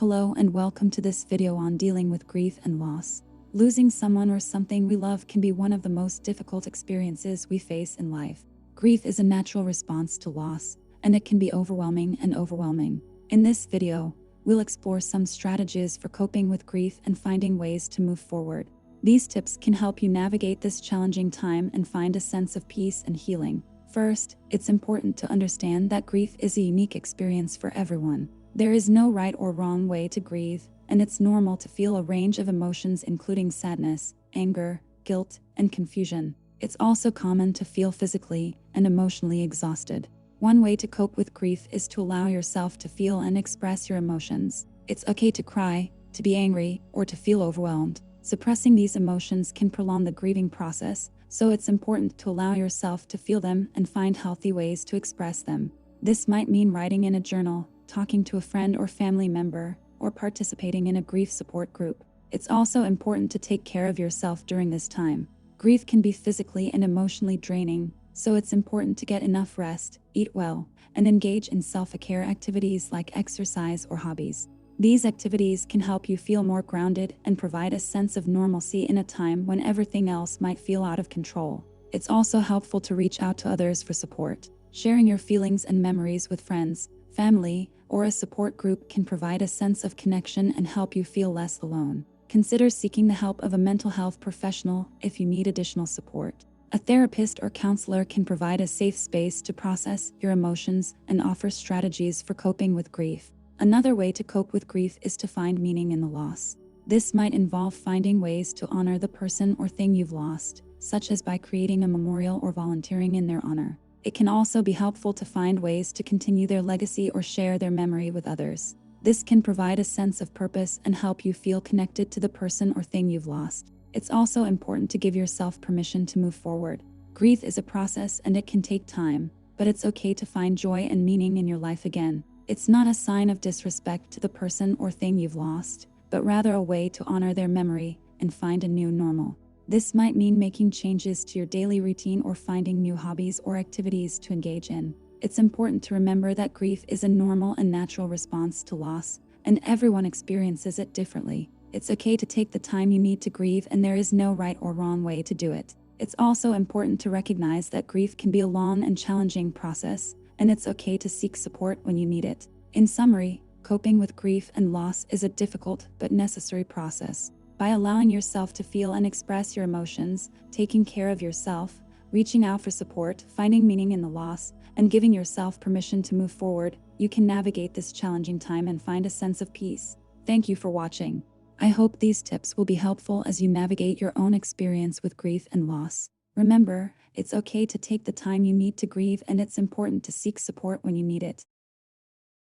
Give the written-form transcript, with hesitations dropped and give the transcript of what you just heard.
Hello and welcome to this video on dealing with grief and loss. Losing someone or something we love can be one of the most difficult experiences we face in life. Grief is a natural response to loss, and it can be overwhelming. In this video, we'll explore some strategies for coping with grief and finding ways to move forward. These tips can help you navigate this challenging time and find a sense of peace and healing. First, it's important to understand that grief is a unique experience for everyone. There is no right or wrong way to grieve, and it's normal to feel a range of emotions including sadness, anger, guilt, and confusion. It's also common to feel physically and emotionally exhausted. One way to cope with grief is to allow yourself to feel and express your emotions. It's okay to cry, to be angry, or to feel overwhelmed. Suppressing these emotions can prolong the grieving process, so it's important to allow yourself to feel them and find healthy ways to express them. This might mean writing in a journal, talking to a friend or family member, or participating in a grief support group. It's also important to take care of yourself during this time. Grief can be physically and emotionally draining, so it's important to get enough rest, eat well, and engage in self-care activities like exercise or hobbies. These activities can help you feel more grounded and provide a sense of normalcy in a time when everything else might feel out of control. It's also helpful to reach out to others for support. Sharing your feelings and memories with friends, family, or a support group can provide a sense of connection and help you feel less alone. Consider seeking the help of a mental health professional if you need additional support. A therapist or counselor can provide a safe space to process your emotions and offer strategies for coping with grief. Another way to cope with grief is to find meaning in the loss. This might involve finding ways to honor the person or thing you've lost, such as by creating a memorial or volunteering in their honor. It can also be helpful to find ways to continue their legacy or share their memory with others. This can provide a sense of purpose and help you feel connected to the person or thing you've lost. It's also important to give yourself permission to move forward. Grief is a process and it can take time, but it's okay to find joy and meaning in your life again. It's not a sign of disrespect to the person or thing you've lost, but rather a way to honor their memory and find a new normal. This might mean making changes to your daily routine or finding new hobbies or activities to engage in. It's important to remember that grief is a normal and natural response to loss, and everyone experiences it differently. It's okay to take the time you need to grieve, and there is no right or wrong way to do it. It's also important to recognize that grief can be a long and challenging process, and it's okay to seek support when you need it. In summary, coping with grief and loss is a difficult but necessary process. By allowing yourself to feel and express your emotions, taking care of yourself, reaching out for support, finding meaning in the loss, and giving yourself permission to move forward, you can navigate this challenging time and find a sense of peace. Thank you for watching. I hope these tips will be helpful as you navigate your own experience with grief and loss. Remember, it's okay to take the time you need to grieve, and it's important to seek support when you need it.